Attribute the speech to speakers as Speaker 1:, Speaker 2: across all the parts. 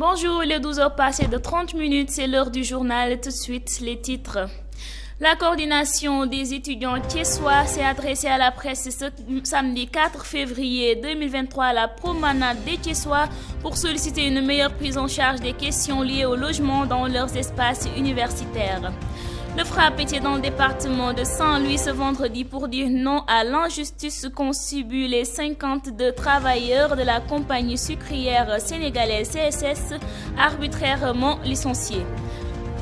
Speaker 1: Bonjour, il est 12h passées de 30 minutes, c'est l'heure du journal. Tout de suite, les titres. La coordination des étudiants thiessois s'est adressée à la presse ce samedi 4 février 2023 à la promenade des Thiessois pour solliciter une meilleure prise en charge des questions liées au logement dans leurs espaces universitaires. Le FRAPP était dans le département de Saint-Louis ce vendredi pour dire non à l'injustice qu'ont subi les 52 travailleurs de la compagnie sucrière sénégalaise CSS arbitrairement licenciés.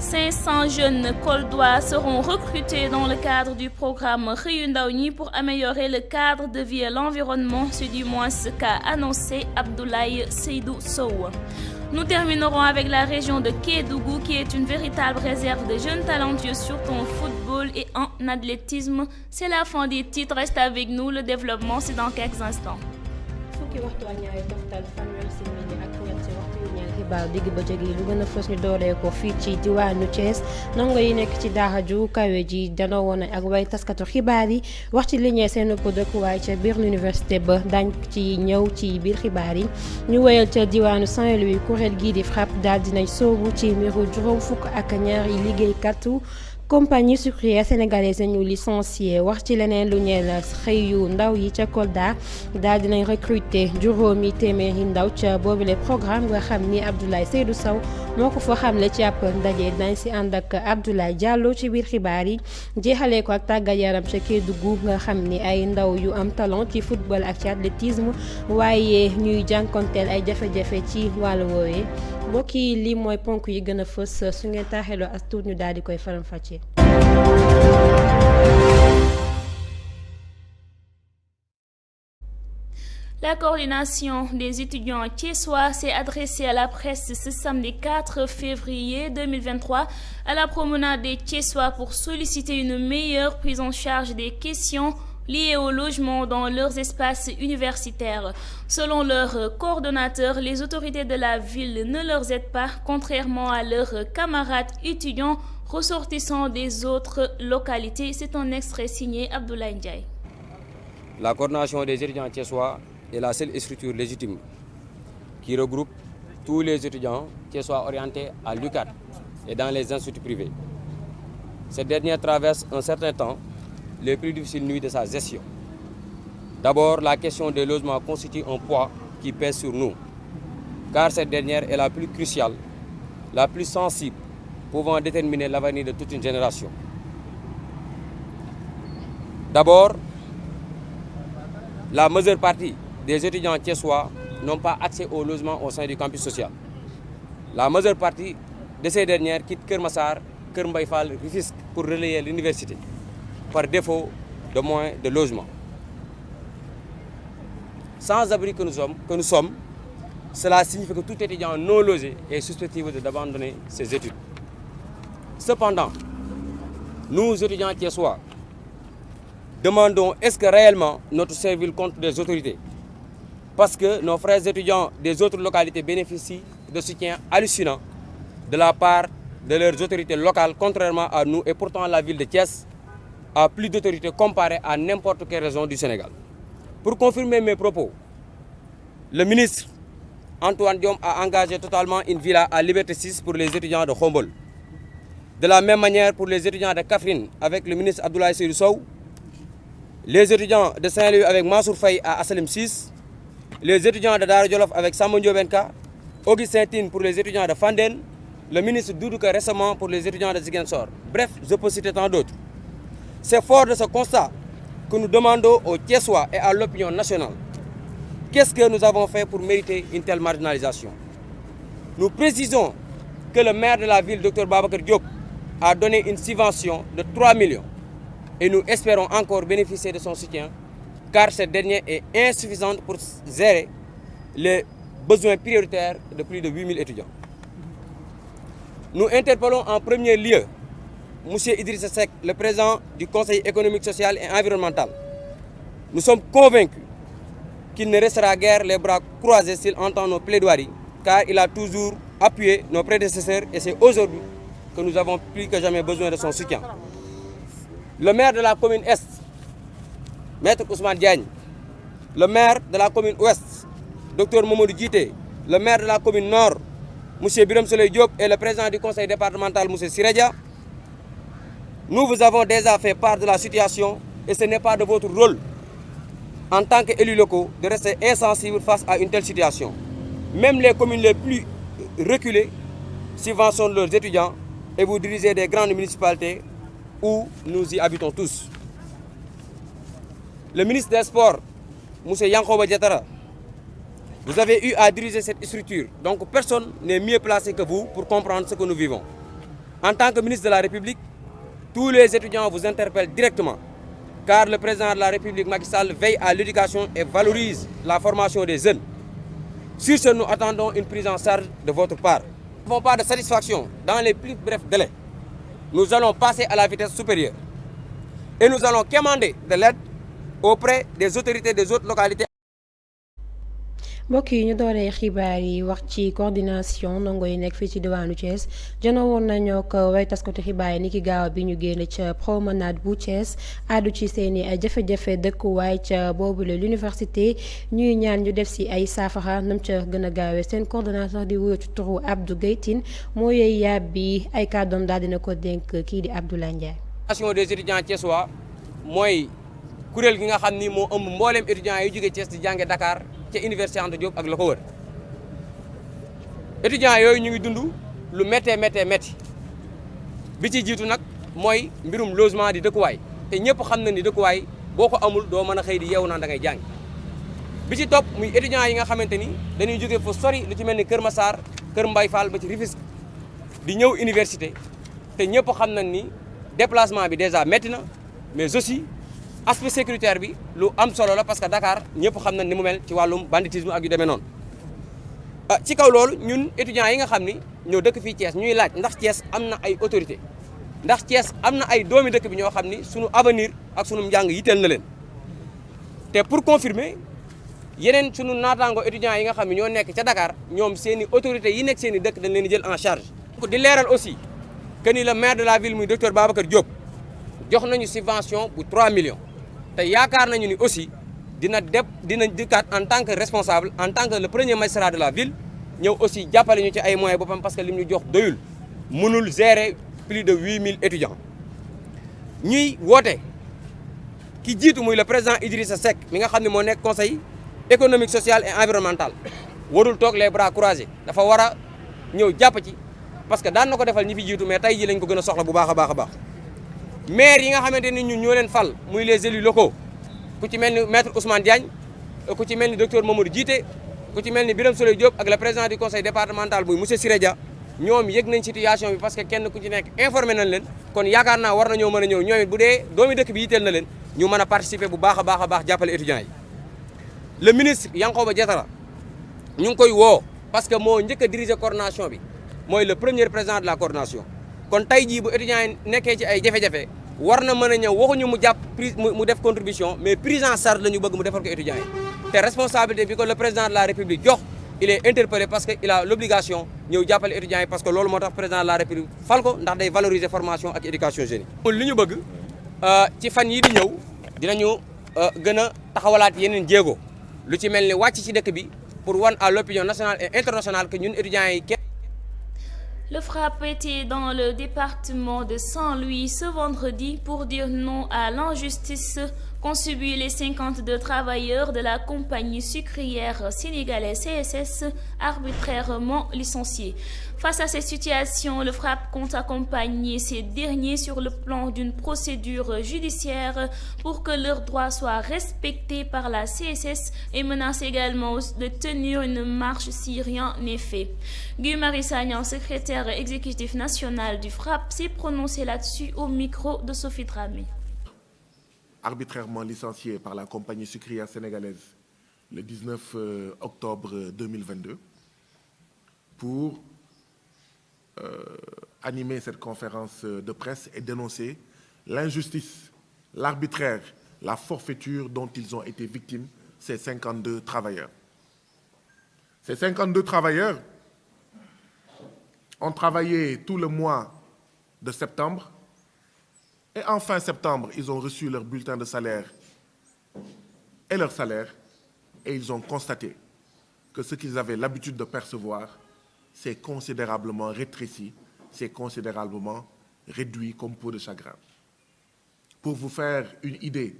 Speaker 1: 500 jeunes coldois seront recrutés dans le cadre du programme Ryundaouni pour améliorer le cadre de vie et l'environnement, c'est du moins ce qu'a annoncé Abdoulaye Seydou Sow. Nous terminerons avec la région de Kédougou qui est une véritable réserve de jeunes talentueux surtout en football et en athlétisme. C'est la fin des titres, reste avec nous, le développement c'est dans quelques instants.
Speaker 2: xibaar digg bëccëg yi lu gën a fës ñu dooree ko fii ci diwaanu Thiès ndongo yi nekk ci daara ju kawe ji danoo woon ak way taskatu xibaar yi wax ci liggéey seen dëkkuwaay ca biir université ba dañ ci ñëw ci biir xibaar yi ñu wéyal ca diwaanu Saint-Louis kuréel gii di FRAPP daal dinañ soobu ci mbiru juróom fukk ak ñaari liggéeykatu compagnie sucrière sénégalaise ñu licencié wax ci leneen lu ñeel xëy yu ndaw yi ca Kolda daal dinañ recruter juróomi téeméeri ndaw ca boobule programme nga xam ni Abdoulaye Seydou Sow moo ko fa xamle ci ab ndaje dañ si ànd ak Abdoulaye Diallo ci biir xibaar yi jeexalee ko ak tàggat yaram ca Kédougou nga xam ni ay ndaw yu am talent ci football ak ci athlétisme waaye ñuy jànkonteel ay jafe-jafe ci wàllu woowee mbokk yi lii mooy ponk yi gën a fës su ngeen taaxeloo as tuut ñu daal di koy faram-fàccee.
Speaker 1: La coordination des étudiants thiessois s'est adressée à la presse ce samedi 4 février 2023 à la promenade des Thiessois pour solliciter une meilleure prise en charge des questions liées au logement dans leurs espaces universitaires. Selon leur coordonnateur, les autorités de la ville ne leur aident pas, contrairement à leurs camarades étudiants ressortissants des autres localités. C'est un extrait signé Abdoulaye Ndiaye.
Speaker 3: La coordination des étudiants thiessois est la seule structure légitime qui regroupe tous les étudiants thiessois orientés à l'UCAD et dans les instituts privés. Cette dernière traverse un certain temps les plus difficiles nuits de sa gestion. D'abord, la question des logements constitue un poids qui pèse sur nous, car cette dernière est la plus cruciale, la plus sensible, pouvant déterminer l'avenir de toute une génération. D'abord, la majeure partie des étudiants thiessois n'ont pas accès au logement au sein du campus social. La majeure partie de ces dernières quittent Kermassar, Kermbaïfal, Rufisque pour relayer l'université, par défaut de moyens de logement. Sans abri que nous sommes, cela signifie que tout étudiant non logé est susceptible d'abandonner ses études. Cependant, nous étudiants thiessois demandons est-ce que réellement notre service compte des autorités? Parce que nos frères étudiants des autres localités bénéficient de soutien hallucinant de la part de leurs autorités locales, contrairement à nous, et pourtant la ville de Thiès a plus d'autorité comparée à n'importe quelle région du Sénégal. Pour confirmer mes propos, le ministre Antoine Diome a engagé totalement une villa à Liberté 6 pour les étudiants de Khombol. De la même manière pour les étudiants de Kaffrine avec le ministre Abdoulaye Seydou Sow, les étudiants de Saint-Louis avec Mansour Faye à Assalim 6, les étudiants de Dara Djolof avec Samba Ndiobenka, Augustin Tine pour les étudiants de Fanden, le ministre Doudouka récemment pour les étudiants de Ziguinchor. Bref, je peux citer tant d'autres. C'est fort de ce constat que nous demandons aux Thiessois et à l'opinion nationale qu'est-ce que nous avons fait pour mériter une telle marginalisation. Nous précisons que le maire de la ville, Dr Babacar Diop, a donné une subvention de 3 millions et nous espérons encore bénéficier de son soutien car cette dernière est insuffisante pour gérer les besoins prioritaires de plus de 8000 étudiants. Nous interpellons en premier lieu M. Idrissa Seck, le président du Conseil économique, social et environnemental. Nous sommes convaincus qu'il ne restera guère les bras croisés s'il entend nos plaidoiries, car il a toujours appuyé nos prédécesseurs et c'est aujourd'hui que nous avons plus que jamais besoin de son soutien. Le maire de la commune Est, Maître Ousmane Diagne, le maire de la commune Ouest, Dr Mamadou Djité, le maire de la commune Nord, M. Biram Souleye Diop et le président du conseil départemental, M. Siredia, nous vous avons déjà fait part de la situation et ce n'est pas de votre rôle en tant qu'élus locaux de rester insensibles face à une telle situation. Même les communes les plus reculées subventionnent leurs étudiants et vous dirigez des grandes municipalités où nous y habitons tous. Le ministre des Sports, M. Yankhoba Diattara, vous avez eu à diriger cette structure, donc personne n'est mieux placé que vous pour comprendre ce que nous vivons. En tant que ministre de la République, tous les étudiants vous interpellent directement, car le président de la République, Macky Sall, veille à l'éducation et valorise la formation des jeunes. Sur ce, nous attendons une prise en charge de votre part. Nous n'avons pas de satisfaction dans les plus brefs délais. Nous allons passer à la vitesse supérieure et nous allons quémander de l'aide auprès des autorités des autres localités.
Speaker 2: mbokk yi ñu dooree xibaar yi wax ci coordination ndongo yi nekk fii ci diwaanu Thiès janoo woon nañoo ko way taskatu xibaar yi ni ki gaaw bi ñu génn ca promenade bu Thiès àddu ci seeni ay jafe-jafe dëkkuwaay ca boobule l'université ñuy ñaan ñu def si ay saafara nam ca gën a gaawee seen coordonnateur di wuyoo ci turu Abdou Guèye moo yey yàbbi ay kàddoom daal dina ko dénk kii di Abdoulaye Ndiaye.
Speaker 3: Association des étudiants thiessois mooy kuréel gi nga xam ni moo ëmb mbooleem étudiants yi jóge Thiès di jànge Dakar ca université Anta Diop ak la ko wër étudiants yooyu ñu ngi dund lu méttee métti bi ci jiitu nag mooy mbirum logement di dëkkuwaay te ñëpp xam na ni dëkkuwaay boo ko amul doo mën a xëy di yeewu naan da ngay jàng bi ci topp muy étudiants yi nga xamante ni dañuy jóge fu sori lu ci mel ni Kër Massar Kër Mbaye Fall ba ci Rufisque di ñëw université te ñëpp xam nañ ni déplacement bi déjà métti na mais aussi aspect sécuritaire bi lu am solo la parce que Dakar ñëpp xam nañ ni mu mel ci wàllum banditisme ak yu demee noonu ci kaw loolu ñun étudiants yi nga xam ni ñoo dëkk fii Thiès ñuy laaj ndax Thiès am na ay autorité ndax Thiès am na ay doomi dëkk bi ñoo xam ni suñu avenir ak sunu njàng yitteel na leen te pour confirmer yeneen sunu naataango étudiants yi nga xam ne ñoo nekk ca Dakar ñoom seen i autorités yi nekk seen i dëkk dañ leen di jël en charge. di leeral aussi que ni le maire de la ville muy docteur Babacar Diop jox nañu subvention bu 3 millions. te yaakaar nañu ni aussi dina dikkaat en tant que responsable en tant que le premier magistrat de la ville ñëw aussi jàppale ñu ci ay moyens boppam parce que lim ñu jox doyul mënul gérer plus de 8000 étudiants. ñuy woote ki jiitu muy le président Idrissa Seck mi nga xam ne moo nekk conseil économique social et environnemental warul toog les bras croisés dafa war a ñëw jàpp ci parce que daan na ko defal ñi fi jiitu mais tey jii lañ ko gën a soxla bu baax a baax. maire yi nga xamante ni ñun ñoo leen fal muy les élus locaux ku ci mel ni maître Ousmane Diagne ku ci mel ni docteur Mamadou Djité ku ci mel ni Biram Souleye Diop ak le président du conseil départemental muy monsieur Siredia ñoom yëg nañ situation bi parce que kenn ku ci nekk informé nañ leen kon yaakaar naa war nañoo mën a ñëw ñoom it bu dee doomi dëkk bi yitteel na leen ñu mën a participer bu baax a baax jàppale étudiants yi. le ministre Yankhoba Diattara ñu ngi koy woo parce que moo njëkk a diriger coordination bi mooy le premier président de la coordination. kon tey jii bu étudiants yi nekkee ci ay jafe-jafe war na mën a ñëw waxuñu mu jàpp prise mu def contribution mais prise en charge la ñu bëgg mu defal ko étudiants yi te responsabilité bi ko le président de la république jox il est interpellé parce que il a l'obligation ñëw jàppale étudiants yi parce que loolu moo tax président de la république fal ko ndax day valoriser formation ak éducation jeunes yi. li ñu bëgg ci fan yii di ñëw dinañu gën a taxawalaat yeneen jéego lu ci mel ni wàcc ci dëkk bi pour wan à l'opinion nationale et internationale que ñun étudiants yi.
Speaker 1: Le FRAPP était dans le département de Saint-Louis ce vendredi pour dire non à l'injustice qu'ont subi les 52 travailleurs de la compagnie sucrière sénégalaise CSS arbitrairement licenciés. Face à cette situation, le FRAPP compte accompagner ces derniers sur le plan d'une procédure judiciaire pour que leurs droits soient respectés par la CSS et menace également de tenir une marche si rien n'est fait. Guy Marius Sagna, secrétaire exécutif national du FRAPP, s'est prononcé là-dessus au micro de Sophie Dramé.
Speaker 4: Arbitrairement licencié par la compagnie sucrière sénégalaise le 19 octobre 2022 pour animer cette conférence de presse et dénoncer l'injustice, l'arbitraire, la forfaiture dont ils ont été victimes, ces 52 travailleurs. Ces 52 travailleurs ont travaillé tout le mois de septembre et en fin septembre, ils ont reçu leur bulletin de salaire et leur salaire et ils ont constaté que ce qu'ils avaient l'habitude de percevoir s'est considérablement rétréci, s'est considérablement réduit comme peau de chagrin. Pour vous faire une idée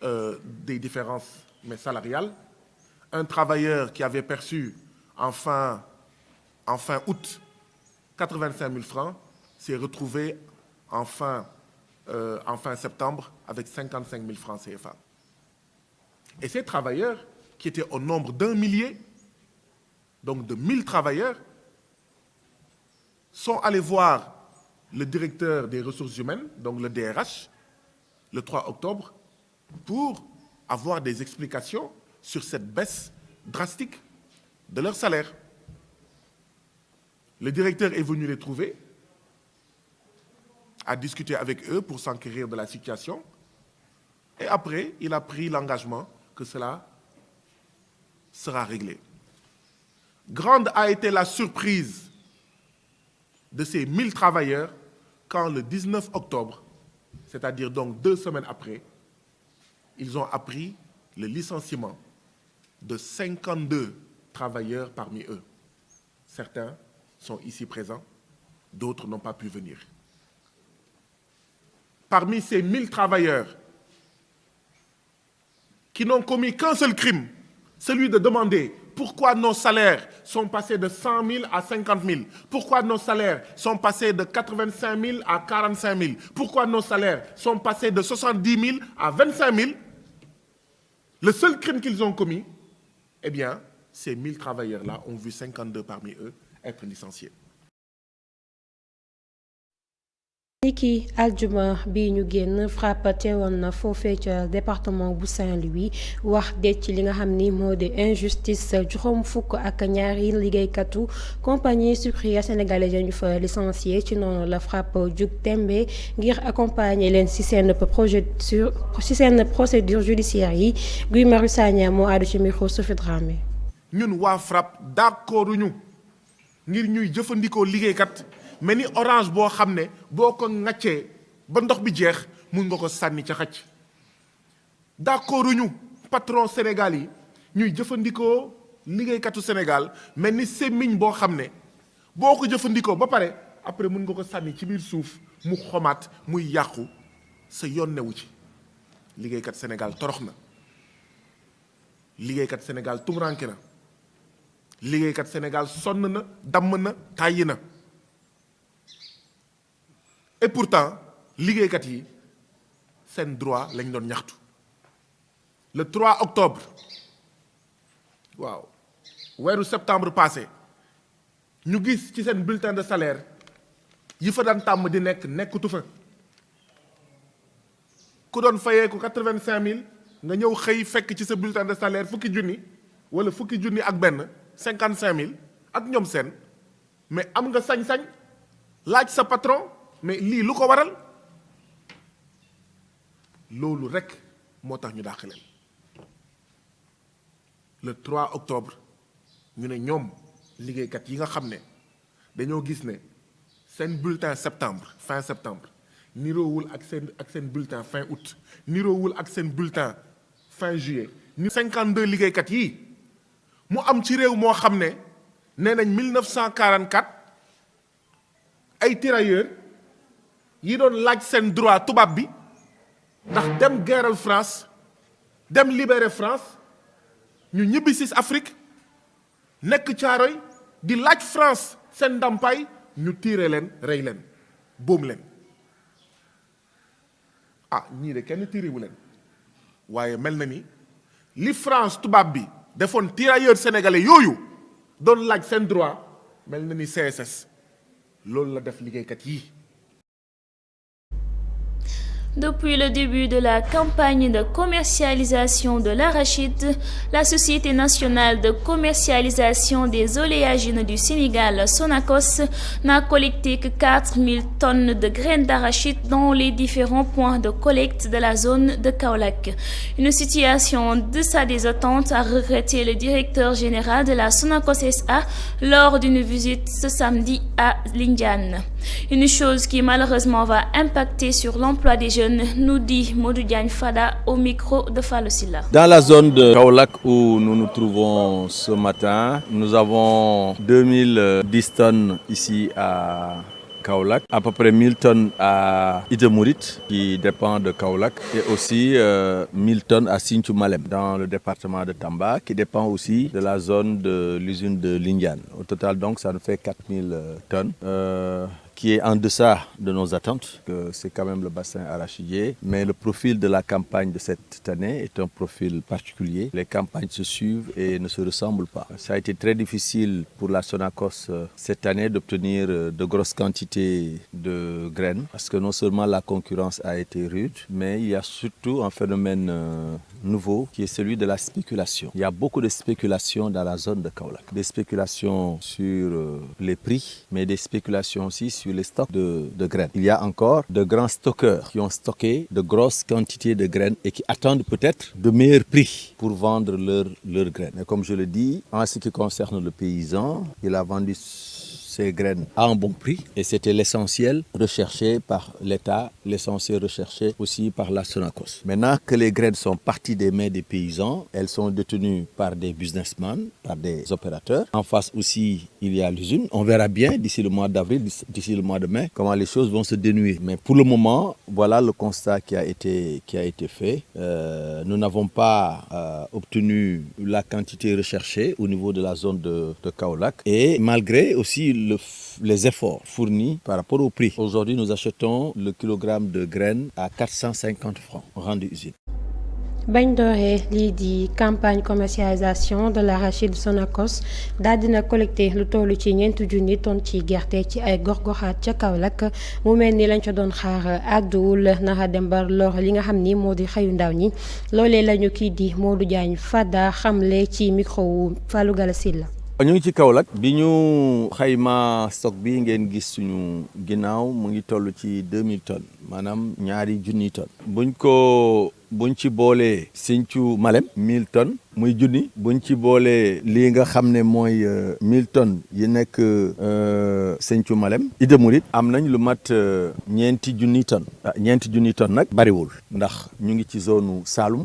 Speaker 4: des différences salariales, un travailleur qui avait perçu en fin août 85 000 francs s'est retrouvé en fin septembre avec 55 000 francs CFA. Et ces travailleurs, qui étaient au nombre d'1 millier, donc de 1000 travailleurs, sont allés voir le directeur des ressources humaines, donc le DRH, le 3 octobre, pour avoir des explications sur cette baisse drastique de leur salaire. Le directeur est venu les trouver, a discuté avec eux pour s'enquérir de la situation, et après, il a pris l'engagement que cela sera réglé. Grande a été la surprise de ces 1000 travailleurs quand le 19 octobre, c'est-à-dire donc 2 semaines après, ils ont appris le licenciement de 52 travailleurs parmi eux. Certains sont ici présents, d'autres n'ont pas pu venir. Parmi ces 1000 travailleurs qui n'ont commis qu'un seul crime, celui de demander pourquoi nos salaires sont passés de 100 000 à 50 000, pourquoi nos salaires sont passés de 85 000 à 45 000, pourquoi nos salaires sont passés de 70 000 à 25 000, le seul crime qu'ils ont commis, eh bien, ces 1000 travailleurs-là ont vu 52 parmi eux être licenciés.
Speaker 2: niki aljuma bi ñu génn FRAPP teewoon na foofee ca département bu Saint-Louis wax de ci li nga xam ni moo di injustice juróom fukk ak ñaari liggéeykatu compagnie sucrière sénégalaise ñu fa licencié ci noonu la FRAPP jug tembe ngir accompagner leen ci seen procédure judiciaire yi Guy Marius Sagna moo àddu ci micro Sophie Dramé.
Speaker 4: ñun waa FRAPP d'accord ñu ngir ñuy jëfandikoo liggéeykat mais ni orange boo xam ne boo ko ŋàccee ba ndox bi jeex mun nga ko sànni ca xacc d'accord ñu patron Sénégal yi ñuy jëfandikoo liggéeykatu Sénégal mais ni semmiñ boo xam ne boo ko jëfandikoo ba pare après mun nga ko sànni ci biir suuf mu xomaat muy yàqu sa yoon newu ci liggéeykat Sénégal torox na liggéeykat Sénégal tumuranke na liggéeykat Sénégal sonn na damm na tàyyi na et pourtant liggéeykat yi seen droit lañ doon ñaxtu le 3 octobre waaw weeru septembre passé ñu gis ci seen bulletin de salaire yi fa daan tàmm di nekkatu fa ku doon fayee ko 85 000 nga ñëw xëy fekk ci sa bulletin de salaire fukki junni wala fukki junni ak benn 55 000 ak ñoom seen mais am nga sañ-sañ laaj sa patron mais lii lu ko waral loolu rekk moo tax ñu dàq leen le 3 octobre ñu ne ñoom liggéeykat yi nga xam ne dañoo gis ne seen bulletin fin septembre niroowul ak seen bulletin fin août niroowul ak seen bulletin fin juillet. 52 liggéeykat yi mu am ci réew moo xam ne nee nañ 1944 ay tirailleurs yi doon laaj seen droit tubaab bi ndax dem guerral France dem libérer France ñu ñibbi si Afrique nekk Caaroy di laaj France seen ndàmpaay ñu tiire leen rey leen boom leen ñii de kenn tiirewu leen waaye mel na ni li France tubaab bi defoon tirailleurs sénégalais yooyu doon laaj seen droit mel na ni CSS loolu la def liggéeykat yi.
Speaker 1: Depuis le début de la campagne de commercialisation de l'arachide, la Société nationale de commercialisation des oléagineux du Sénégal, Sonacos, n'a collecté que 4000 tonnes de graines d'arachide dans les différents points de collecte de la zone de Kaolack. Une situation en deçà des attentes, a regretté le directeur général de la Sonacos SA lors d'une visite ce samedi à Lindiane. Une chose qui malheureusement va impacter sur l'emploi des jeunes jeunes, nous dit Modou Diagne Fada au micro de Fallou Silla.
Speaker 5: Dans la zone de Kaolack où nous nous trouvons ce matin, nous avons 2010 tonnes ici à Kaolack, à peu près 1000 tonnes à Ida Mouride qui dépend de Kaolack et aussi 1000 tonnes à Sinthiou Malem dans le département de Tamba qui dépend aussi de la zone de l'usine de Lindiane. Au total donc ça nous fait 4000 tonnes. Qui est en deçà de nos attentes, que c'est quand même le bassin arachidier. Mais le profil de la campagne de cette année est un profil particulier. Les campagnes se suivent et ne se ressemblent pas. Ça a été très difficile pour la Sonacos cette année d'obtenir de grosses quantités de graines, parce que non seulement la concurrence a été rude, mais il y a surtout un phénomène nouveau qui est celui de la spéculation. Il y a beaucoup de spéculation dans la zone de Kaolack. Des spéculations sur les prix, mais des spéculations aussi sur les stocks de graines. Il y a encore de grands stockeurs qui ont stocké de grosses quantités de graines et qui attendent peut-être de meilleurs prix pour vendre leurs graines. Et comme je le dis, en ce qui concerne le paysan, il a vendu ces graines à un bon prix et c'était l'essentiel recherché par l'État, l'essentiel recherché aussi par la Sonacos. Maintenant que les graines sont parties des mains des paysans, elles sont détenues par des businessmen, par des opérateurs. En face aussi, il y a l'usine. On verra bien d'ici le mois d'avril, d'ici le mois de mai, comment les choses vont se dénouer. Mais pour le moment, voilà le constat qui a été fait. Nous n'avons pas obtenu la quantité recherchée au niveau de la zone de Kaolack et malgré aussi les efforts fournis par rapport au prix. Aujourd'hui, nous achetons le kilogramme de graines à 450 francs rendu usine.
Speaker 2: bañ dooree lii di campagne commercialisation de l'arachide Sonacos daal dina collecté lu toll ci 4,000 tonnes ci gerte ci ay gox-goxaat ca Kaolack mu mel ni lañ ca doon xaar àdduwul naka dem ba lor li nga xam ni moo di xëyu ndaw ñi loolee lañu kii di Modou Diagne Fada xamle ci micro wu Fallou Galassine la.
Speaker 5: ñu ngi ci Kaolack bi ñu xayma stock bi ngeen gis suñu ginnaaw mu ngi toll ci 2000 tonnes maanaam 2,000 tonnes buñ ci boolee Sinthiou Malem 1000 tonnes muy junni buñ ci boolee lii nga xam ne mooy 1000 tonnes yi nekk Sinthiou Malem Ida Mouride am nañ lu mat 9,000 tonnes. 9,000 tonnes nag bariwul ndax ñu ngi ci zone Saloum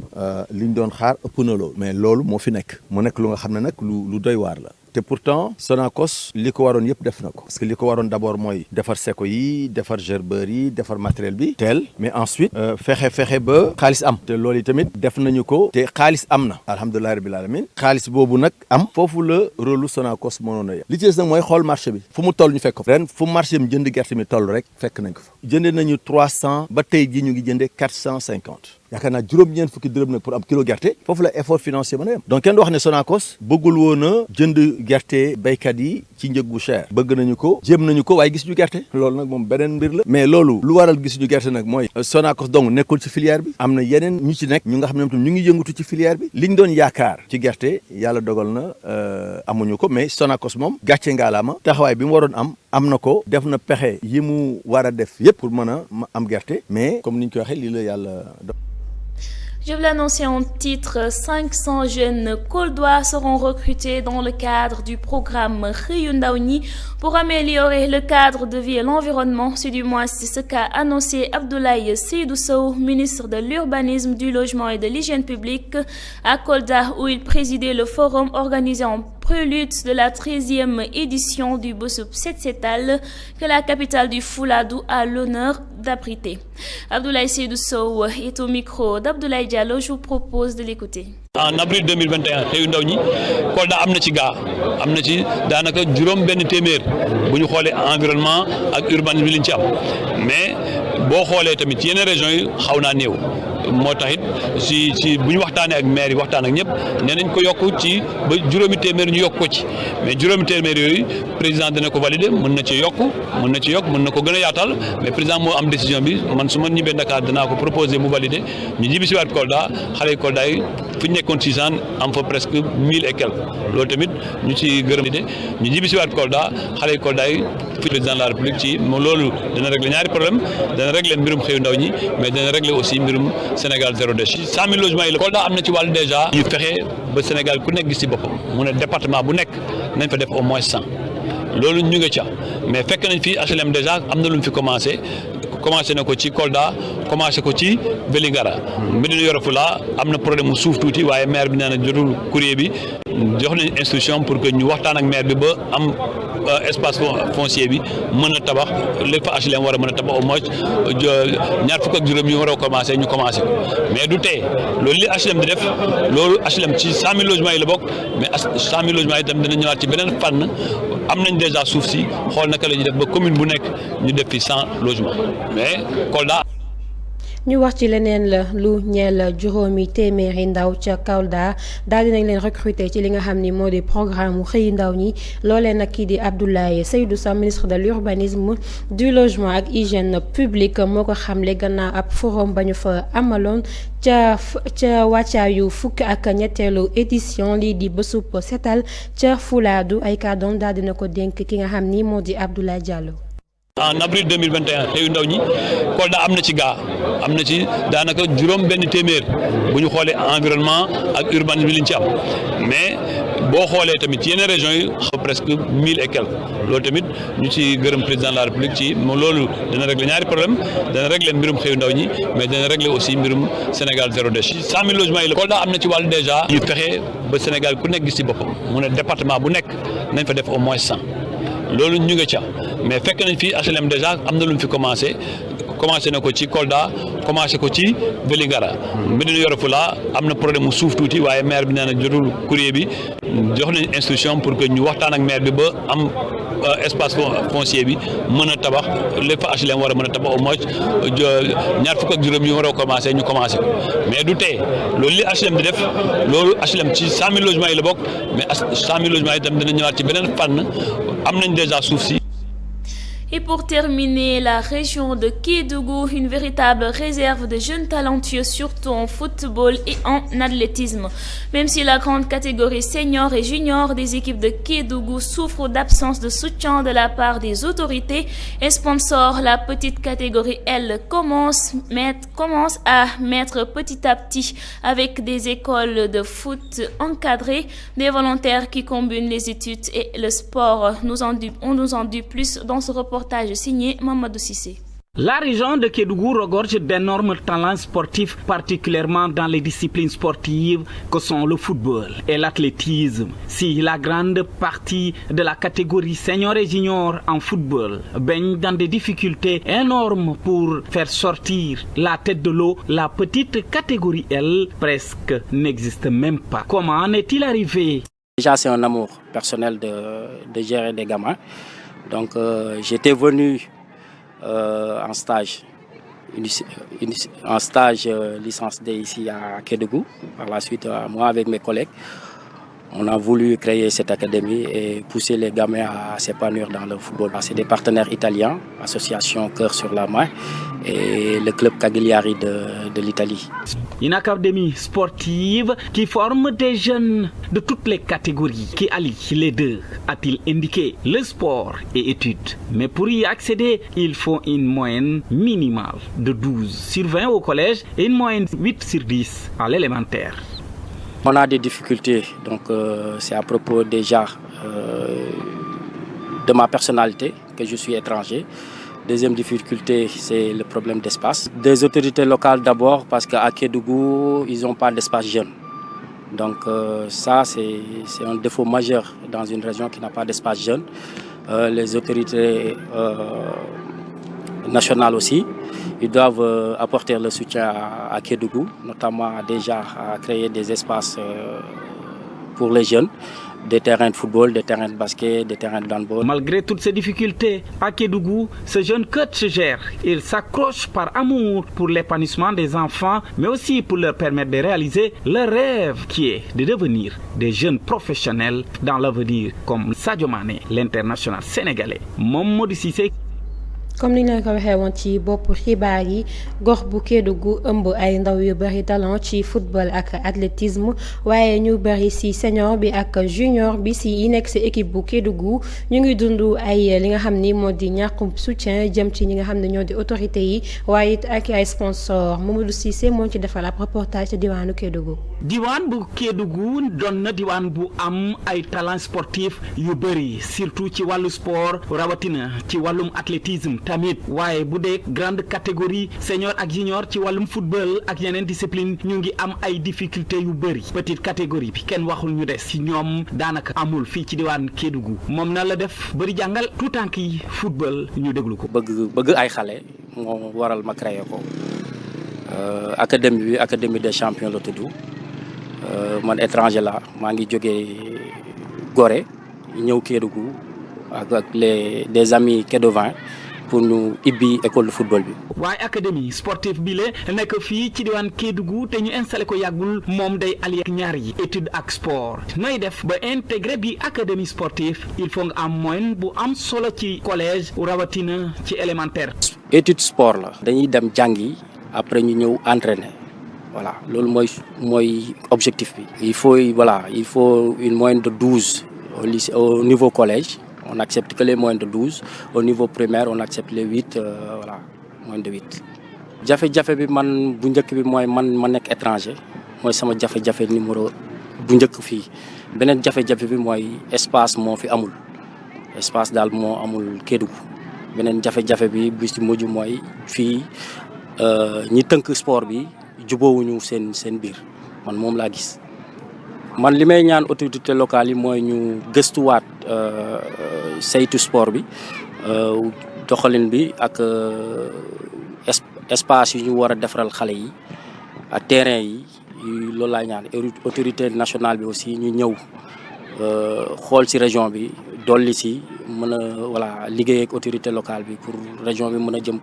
Speaker 5: liñ doon xaar ëpp na loolu mais loolu moo fi nekk mu nekk lu nga xam ne nag lu doy waar la. te pourtant Sonacos li ko waroon yëpp def na ko parce que li ko waroon d'abord mooy defar seko yi defar gerbeur yi defar matériel bi teel mais ensuite fexe ba xaalis am te loolu tamit def nañu ko te xaalis am na alhamdulilah rabbil alamin xaalis boobu nag am foofu la rôle Sonacos mënoon a yem li ci des nag mooy xool marché bi fu mu toll ñu fekk ko ren fu marché bi jënd gerte mi toll rek fekk nañ ko fa jëndee nañu 300 ba tey ji ñu ngi jëndee 450 yaakaar naa juróom-ñeent fukki dërëm nag pour am kilo gerte foofu la effort financier mën a yem donc kenn du wax ne Sonacos bëggul woon a jënd gerte béykat yi ci njëg bu cher bëgg nañu ko jéem nañu ko waaye gis ñu gerte loolu nag moom beneen mbir la mais loolu lu waral gis ñu gerte nag mooy Sonacos donc nekkul ci filière bi am na yeneen ñu ci nekk ñu nga xam ne ñu ngi yëngatu ci filière bi liñ doon yaakaar ci gerte yàlla dogal na amuñu ko mais Sonacos moom gàcce ngaalaama taxawaay bi mu waroon am na ko def na pexe yi mu war a def yëpp pour mën a am gerte mais comme ni ñu ko waxee lii la yàlla.
Speaker 1: Je vous l'annonçais en titre, 500 jeunes Koldois seront recrutés dans le cadre du programme Xëyu Ndaw ñi pour améliorer le cadre de vie et l'environnement. C'est du moins ce qu'a annoncé Abdoulaye Seydou Sow, ministre de l'Urbanisme, du Logement et de l'Hygiène publique à Kolda où il présidait le forum organisé en prélude de la 13e édition du Bosub Set Setal que la capitale du Fouladou a l'honneur d'abriter. Abdoulaye Seydou Sow est au micro d'Abdoulaye Diallo. Je vous propose de l'écouter.
Speaker 6: En avril 2021 xëyu ndaw ñi Kolda am na ci gaa am na ci daanaka juróom benn téeméer bu ñu xoolee environnement ak urbanisme bi liñ ci am mais boo xoolee tamit ci yeneen régions yi xaw naa néew moo tax it si bu ñu waxtaanee ak maire yi waxtaan ak ñëpp nee nañ ko yokk ci ba juróomi téeméer ñu yokk ko ci mais juróomi téeméer yooyu président dana ko valider mën na ci yokk mën na ko gën a yaatal mais président moo am décision bi man su ma ñibbee Dakar danaa ko proposer mu valider ñu ñibbi si waat Kolda xale yi Kolda yi fu ñu nekkoon 600 am fa presque 1000 et quelques loolu tamit ñu ci gërëm de ñu ñibbi si waat Kolda xale yi Kolda yi fi président de la République ci loolu dana régler ñaari problème dana régler mbirum xëyu ndaw ñi mais dana régler aussi mbirum Sénégal zéro déchet 100 000 logements yi la Kolda am na ci wàllu déjà ñu fexe ba Sénégal ku nekk gis ci boppam mu ne département bu nekk nañ fa def au moins 100 loolu ñu nga ca mais fekk nañ fi HLM déjà am na lu mu fi commencé commencé na ko ci Kolda commencé ko ci Vélingara Médina Yoro Foulah am na problème mu suuf tuuti waaye maire bi nee na jotul courrier bi jox nañ instruction pour que ñu waxtaan ak maire bi ba am espace foncier bi mën a tabax lépp fa HLM war a mën a tabax au moins ñaar fukk ak juróom ñu war a commencé ñu commencé ko mais du tee loolu li HLM di def loolu HLM ci 100 000 logements yi la bokk mais 100 000 logements yi itam dina ñëwaat ci beneen fànn am nañ déjà suuf si xool naka la ñuy def ba commune bu nekk ñu def fi 100 logements mais Kolda.
Speaker 2: ñu wax ci leneen la lu ñeel juróomi téeméeri ndaw ca Kolda daal dinañ leen recruter ci li nga xam ni moo di programme mu xëyi ndaw ñi loolee nag kii di Abdoulaye Seydou Sow ministre de l'urbanisme du logement ak hygiène publique moo ko xamle gannaaw ab forum ba ñu fa amaloon ca wàccaayu fukk ak ñetteelu édition lii di bésub setal ca Fulaadu ay kàddoom daal dina ko dénk ki nga xam ni moo di Abdoulaye Diallo.
Speaker 6: En avril 2021 xëyu ndaw ñi Kolda am na ci gaa am na ci daanaka juróom benn téeméer bu ñu xoolee environnement ak urbanisme bi liñ ci am mais boo xoolee tamit yeneen régions yi presque 1000 et quelques loolu tamit ñu ci gërëm président de la république ci loolu dana régler ñaari problème dana régler mbirum xëyu ndaw ñi mais dana régler aussi mbirum Sénégal zéro déchet 100 000 logements yi la Kolda am na ci wàllu déjà ñu fexe ba Sénégal ku nekk gis ci boppam mu ne département bu nekk nañ fa def au moins 100 loolu ñu nga ca mais fekk nañ fi HLM déjà am na lu mu fi commencé na ko ci Kolda commencé ko ci Vélingara Médina Yoro Foulah am na problème mu suuf tuuti waaye maire bi nee na jotul courrier bi jox nañ instruction pour que ñu waxtaan ak maire bi ba am espace foncier bi mën a tabax lépp fa HLM war a mën a tabax au moins ñaar fukk ak juróom ñu war a commencé ñu commencé ko mais du tee loolu li HLM di def loolu HLM ci 100 000 logements yi la bokk mais 100 000 logements yi itam dina ñëwaat ci beneen fànn am nañ déjà suuf si.
Speaker 1: Et pour terminer, la région de Kédougou, une véritable réserve de jeunes talentueux, surtout en football et en athlétisme. Même si la grande catégorie senior et junior des équipes de Kédougou souffre d'absence de soutien de la part des autorités et sponsors, la petite catégorie, elle, commence à mettre petit à petit avec des écoles de foot encadrées, des volontaires qui combinent les études et le sport. On nous en dit plus dans ce reportage signé Mamadou Sissé.
Speaker 7: La région de Kédougou regorge d'énormes talents sportifs, particulièrement dans les disciplines sportives que sont le football et l'athlétisme. Si la grande partie de la catégorie senior et junior en football baigne dans des difficultés énormes pour faire sortir la tête de l'eau, la petite catégorie, elle, presque n'existe même pas. Comment en est-il arrivé?
Speaker 8: Déjà, c'est un amour personnel de gérer des gamins. Donc j'étais venu en stage licence D ici à Kédougou. Par la suite, moi avec mes collègues, on a voulu créer cette académie et pousser les gamins à s'épanouir dans le football. C'est des partenaires italiens, l'association Cœur sur la main et le club Cagliari de l'Italie.
Speaker 7: Une académie sportive qui forme des jeunes de toutes les catégories, qui allie les deux, a-t-il indiqué, le sport et études. Mais pour y accéder, il faut une moyenne minimale de 12 sur 20 au collège et une moyenne 8 sur 10 à l'élémentaire.
Speaker 8: On a des difficultés, donc c'est à propos déjà de ma personnalité, que je suis étranger. Deuxième difficulté, c'est le problème d'espace. Des autorités locales d'abord, parce qu'à Kédougou, ils n'ont pas d'espace jeune. Donc ça, c'est un défaut majeur dans une région qui n'a pas d'espace jeune. Les autorités nationales aussi, ils doivent apporter le soutien à Kédougou, notamment déjà à créer des espaces pour les jeunes, des terrains de football, des terrains de basket, des terrains de handball.
Speaker 7: Malgré toutes ces difficultés, à Kédougou, ce jeune coach se gère. Il s'accroche par amour pour l'épanouissement des enfants, mais aussi pour leur permettre de réaliser leur rêve qui est de devenir des jeunes professionnels dans l'avenir, comme Sadio Mané, l'international sénégalais. Mamadou Cissé.
Speaker 2: comme ni ñu leen ko waxee woon ci bopp xibaar yi gox bu Kédougou ëmb ay ndaw yu bari talent ci football ak athlétisme waaye ñu bari ci senior bi ak junior bi ci yi nekk ci équipe bu Kédougou ñu ngi dund ay li nga xam ni moo di ñàkkum soutien jëm ci ñi nga xam ne ñoo di autorité yi waaye it ak ay sponsor Mamadou Cissé moo ci defal ab reportage ci diwaanu Kédougou.
Speaker 7: diwaan bu Kédougou doon na diwaan bu am ay talent sportif yu bari surtout ci wàllu sport rawatina ci wàllum athlétisme tamit waaye bu dee grande catégorie senior ak junior ci wàllum football ak yeneen discipline ñu ngi am ay difficultés yu bëri petite catégorie bi kenn waxul ñu des ci ñoom daanaka amul fii ci diwaan Kédougou moom na la def bëri jàngal tout tànk yi football ñu déglu ko.
Speaker 8: bëgg ay xale moo waral ma créé ko académie des champions la tudd man étranger la maa ngi jógee Gorée ñëw Kédougou ak des amis kédovans pour ñu ibbi école de football bi.
Speaker 7: waaye académie sportive bi la nekk fii ci diwaan Kédougou te ñu installé ko yàggul moom day allié ñaar yi étude ak sport nooy def ba intégré bi académie sportive il faut nga am moyen bu am solo ci collège rawatina ci élémentaire.
Speaker 8: étude sport la dañuy dem jàngi après ñu ñëw entraîner voilà loolu mooy objectif bi. il faut une moyenne de 12 au lycée au niveau collège. On accepte que les moins de 12. Au niveau primaire, on accepte les 8, voilà, moins de 8. Jafe-jafe bi man bu njëkk bi mooy man ma nekk étranger mooy sama jafe-jafe numéro bu njëkk fii beneen jafe-jafe bi mooy espace moo fi amul espace daal moo amul Kédougou beneen jafe-jafe bi ci mujj mooy fii ñi tënk sport bi jubóowuñu seen biir man moom laa gis. man li may ñaan autorité locale yi mooy ñu gëstuwaat saytu sport bi doxalin bi ak espace yu ñu war a defaral xale yi ak terrain yi loolu laa ñaan autorité nationale bi aussi ñu ñëw xool ci région bi dolli ci mën a liggéey ak autorité locale bi pour région bi mën a jëm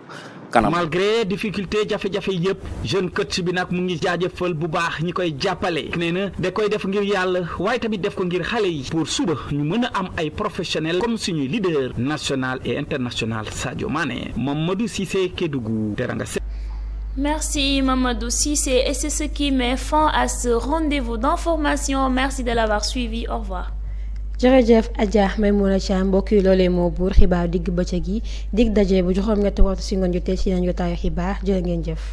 Speaker 8: kanam.
Speaker 7: malgré difficulté jafe-jafe yëpp jeune coach bi nag mu ngi jaajëfal bu baax ñi koy jàppale nee na da koy def ngir yàlla waaye tamit def ko ngir xale yi pour suba ñu mën a am ay professionnels comme suñuy leader national et international Sadio Mané Mamadou Cissé Kédougou Teranga.
Speaker 1: Merci Mamadou Cissé et c'est ce qui met fin à ce rendez-vous d'information. Merci de l'avoir suivi. Au revoir.
Speaker 2: jërëjëf Adja Maimouna Thiam mbokk yi loolee moo buur xibaar digg bëccëg yi dig daje bu joxoon ñetti waxtu si ngoon jotee si nañ jotaayu xibaar jërë ngeen jëf.